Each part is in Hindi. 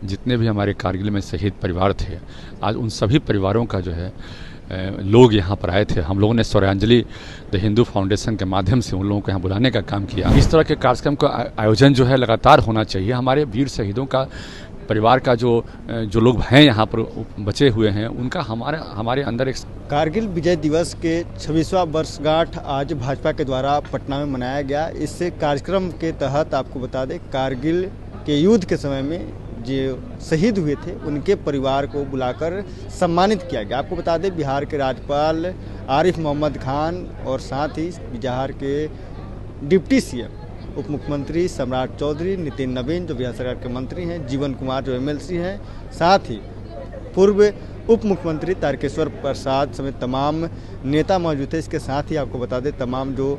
जितने भी हमारे कारगिल में शहीद परिवार थे, आज उन सभी परिवारों का जो है लोग यहाँ पर आए थे। हम लोगों ने स्वरांजलि द हिंदू फाउंडेशन के माध्यम से उन लोगों को यहाँ बुलाने का काम किया। इस तरह के कार्यक्रम का आयोजन जो है लगातार होना चाहिए। हमारे वीर शहीदों का परिवार का जो लोग हैं यहाँ पर बचे हुए हैं, उनका हमारे अंदर एक कारगिल विजय दिवस के 26वां वर्षगांठ आज भाजपा के द्वारा पटना में मनाया गया। इस कार्यक्रम के तहत आपको बता दें, कारगिल के युद्ध के समय में जो शहीद हुए थे उनके परिवार को बुलाकर सम्मानित किया गया। आपको बता दें, बिहार के राज्यपाल आरिफ मोहम्मद खान और साथ ही बिहार के डिप्टी सीएम उप मुख्यमंत्री सम्राट चौधरी, नितिन नवीन जो बिहार सरकार के मंत्री हैं, जीवन कुमार जो एमएलसी हैं, साथ ही पूर्व उप मुख्यमंत्री तारकेश्वर प्रसाद समेत तमाम नेता मौजूद थे। इसके साथ ही आपको बता दें, तमाम जो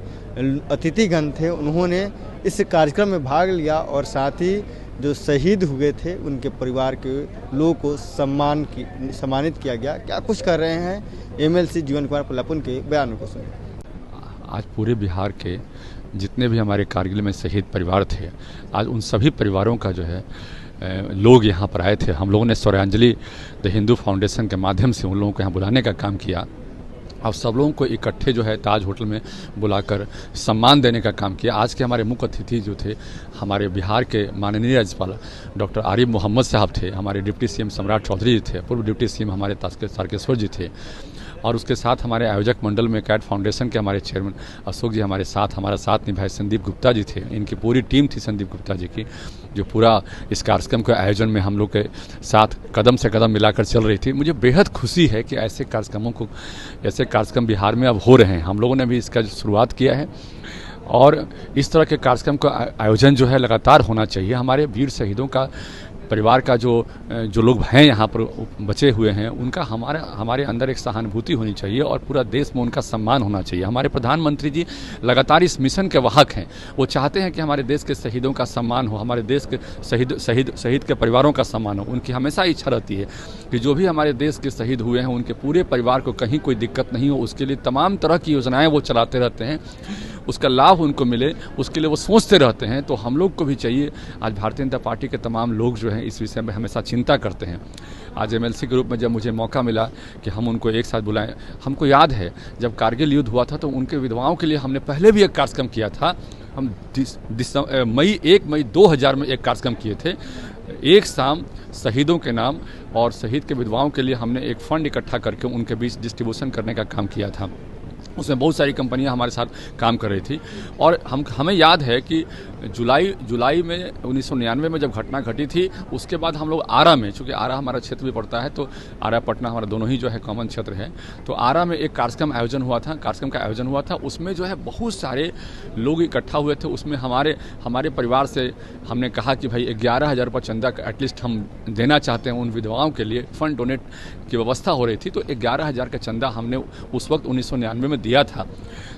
अतिथिगण थे उन्होंने इस कार्यक्रम में भाग लिया और साथ ही जो शहीद हुए थे उनके परिवार के लोगों को सम्मानित किया गया। क्या कुछ कर रहे हैं एमएलसी जीवन कुमार पल्लापुन के बयानों को सुनिए। आज पूरे बिहार के जितने भी हमारे कारगिल में शहीद परिवार थे, आज उन सभी परिवारों का जो है लोग यहाँ पर आए थे। हम लोगों ने स्वरांजलि द हिंदू फाउंडेशन के माध्यम से उन लोगों को यहाँ बुलाने का काम किया। अब सब लोगों को इकट्ठे जो है ताज होटल में बुलाकर सम्मान देने का काम किया। आज के हमारे मुख्य अतिथि जो थे, हमारे बिहार के माननीय राज्यपाल डॉक्टर आरिफ मोहम्मद साहब थे, हमारे डिप्टी सीएम सम्राट चौधरी जी थे, पूर्व डिप्टी सीएम हमारे तारकेश्वर जी थे, और उसके साथ हमारे आयोजक मंडल में कैट फाउंडेशन के हमारे चेयरमैन अशोक जी हमारा साथ निभाए संदीप गुप्ता जी थे। इनकी पूरी टीम थी संदीप गुप्ता जी की, जो पूरा इस कार्यक्रम के आयोजन में हम लोग के साथ कदम से कदम मिलाकर चल रही थी। मुझे बेहद खुशी है कि ऐसे कार्यक्रम बिहार में अब हो रहे हैं। हम लोगों ने भी इसका शुरुआत किया है और इस तरह के कार्यक्रम का आयोजन जो है लगातार होना चाहिए। हमारे वीर शहीदों का परिवार का जो लोग हैं यहाँ पर बचे हुए हैं, उनका हमारे अंदर एक सहानुभूति होनी चाहिए और पूरा देश में उनका सम्मान होना चाहिए। हमारे प्रधानमंत्री जी लगातार इस मिशन के वाहक हैं। वो चाहते हैं कि हमारे देश के शहीदों का सम्मान हो, हमारे देश के शहीद के परिवारों का सम्मान हो। उनकी हमेशा इच्छा रहती है कि जो भी हमारे देश के शहीद हुए हैं उनके पूरे परिवार को कहीं कोई दिक्कत नहीं हो। उसके लिए तमाम तरह की योजनाएँ वो चलाते रहते हैं, उसका लाभ उनको मिले, उसके लिए वो सोचते रहते हैं। तो हम लोग को भी चाहिए, आज भारतीय जनता पार्टी के तमाम लोग जो हैं इस विषय में हमेशा चिंता करते हैं। आज एमएलसी के रूप में जब मुझे मौका मिला कि हम उनको एक साथ बुलाएं, हमको याद है जब कारगिल युद्ध हुआ था तो उनके विधवाओं के लिए हमने पहले भी एक कार्यक्रम किया था। हम 1 मई 2000 में एक कार्यक्रम किए थे, एक शाम शहीदों के नाम और शहीद के विधवाओं के लिए हमने एक फंड इकट्ठा करके उनके बीच डिस्ट्रीब्यूशन करने का काम किया था। उसमें बहुत सारी कंपनियां हमारे साथ काम कर रही थी और हमें याद है कि जुलाई में 1999 में जब घटना घटी थी, उसके बाद हम लोग आरा में, चूँकि आरा हमारा क्षेत्र भी पड़ता है तो आरा पटना हमारा दोनों ही जो है कॉमन क्षेत्र है, तो आरा में एक कार्यक्रम का आयोजन हुआ था। उसमें जो है बहुत सारे लोग इकट्ठा हुए थे। उसमें हमारे परिवार से हमने कहा कि भाई 11,000 रुपये चंदा एटलीस्ट हम देना चाहते हैं उन विधवाओं के लिए। फंड डोनेट की व्यवस्था हो रही थी तो 11,000 का चंदा हमने उस वक्त 1999 में दिया था।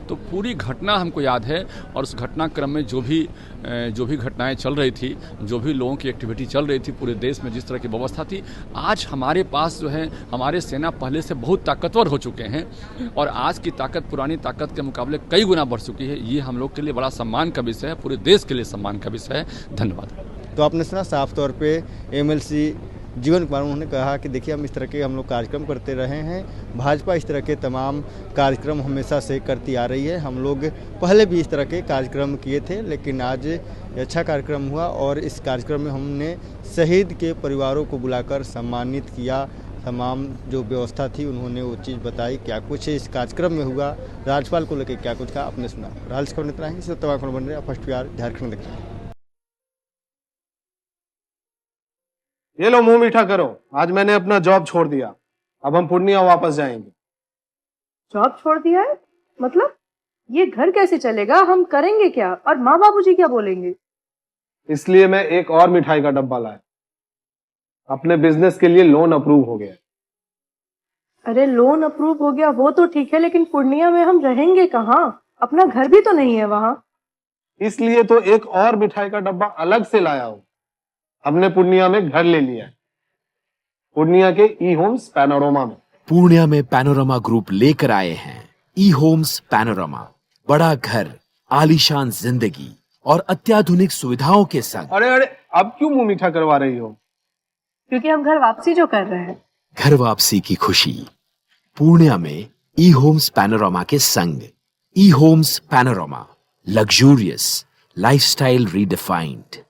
तो पूरी घटना हमको याद है और उस घटनाक्रम में जो भी घटनाएं चल रही थी, जो भी लोगों की एक्टिविटी चल रही थी पूरे देश में, जिस तरह की व्यवस्था थी, आज हमारे पास जो है हमारे सेना पहले से बहुत ताकतवर हो चुके हैं और आज की ताकत पुरानी ताकत के मुकाबले कई गुना बढ़ चुकी है। ये हम लोग के लिए बड़ा सम्मान का विषय है, पूरे देश के लिए सम्मान का विषय है। धन्यवाद। तो आपने सुना साफ तौर पे एमएलसी जीवन कुमार, उन्होंने कहा कि देखिए हम इस तरह के हम लोग कार्यक्रम करते रहे हैं, भाजपा इस तरह के तमाम कार्यक्रम हमेशा से करती आ रही है। हम लोग पहले भी इस तरह के कार्यक्रम किए थे, लेकिन आज अच्छा कार्यक्रम हुआ और इस कार्यक्रम में हमने शहीद के परिवारों को बुलाकर सम्मानित किया। तमाम जो व्यवस्था थी उन्होंने वो चीज़ बताई, क्या कुछ इस कार्यक्रम में हुआ, राज्यपाल को लेकर क्या कुछ कहा, आपने सुना। राज खबर इतना ही, तमाम खबर बन रहे हैं फर्स्ट बिहार झारखंड देखते हैं। ये लो मुंह मीठा करो, आज मैंने अपना जॉब छोड़ दिया, अब हम पूर्णिया वापस जाएंगे। जॉब छोड़ दिया है? मतलब ये घर कैसे चलेगा, हम करेंगे क्या और माँ बाबूजी क्या बोलेंगे? इसलिए मैं एक और मिठाई का डब्बा लाया, अपने बिजनेस के लिए लोन अप्रूव हो गया। अरे लोन अप्रूव हो गया वो तो ठीक है, लेकिन पूर्णिया में हम रहेंगे कहाँ? अपना घर भी तो नहीं है वहाँ। इसलिए तो एक और मिठाई का डब्बा अलग से लाया हूँ। हमने पूर्णिया में घर ले लिया है, पूर्णिया के ई होम्स पैनोरमा में। पूर्णिया में पैनोरमा ग्रुप लेकर आए हैं ई होम्स पैनोरमा। बड़ा घर, आलीशान जिंदगी और अत्याधुनिक सुविधाओं के संग। अरे अब क्यों मुंह मीठा करवा रही हो? क्योंकि हम घर वापसी जो कर रहे हैं। घर वापसी की खुशी पूर्णिया में ई होम्स पैनोरामा के संग। ई homes panorama, luxurious lifestyle redefined.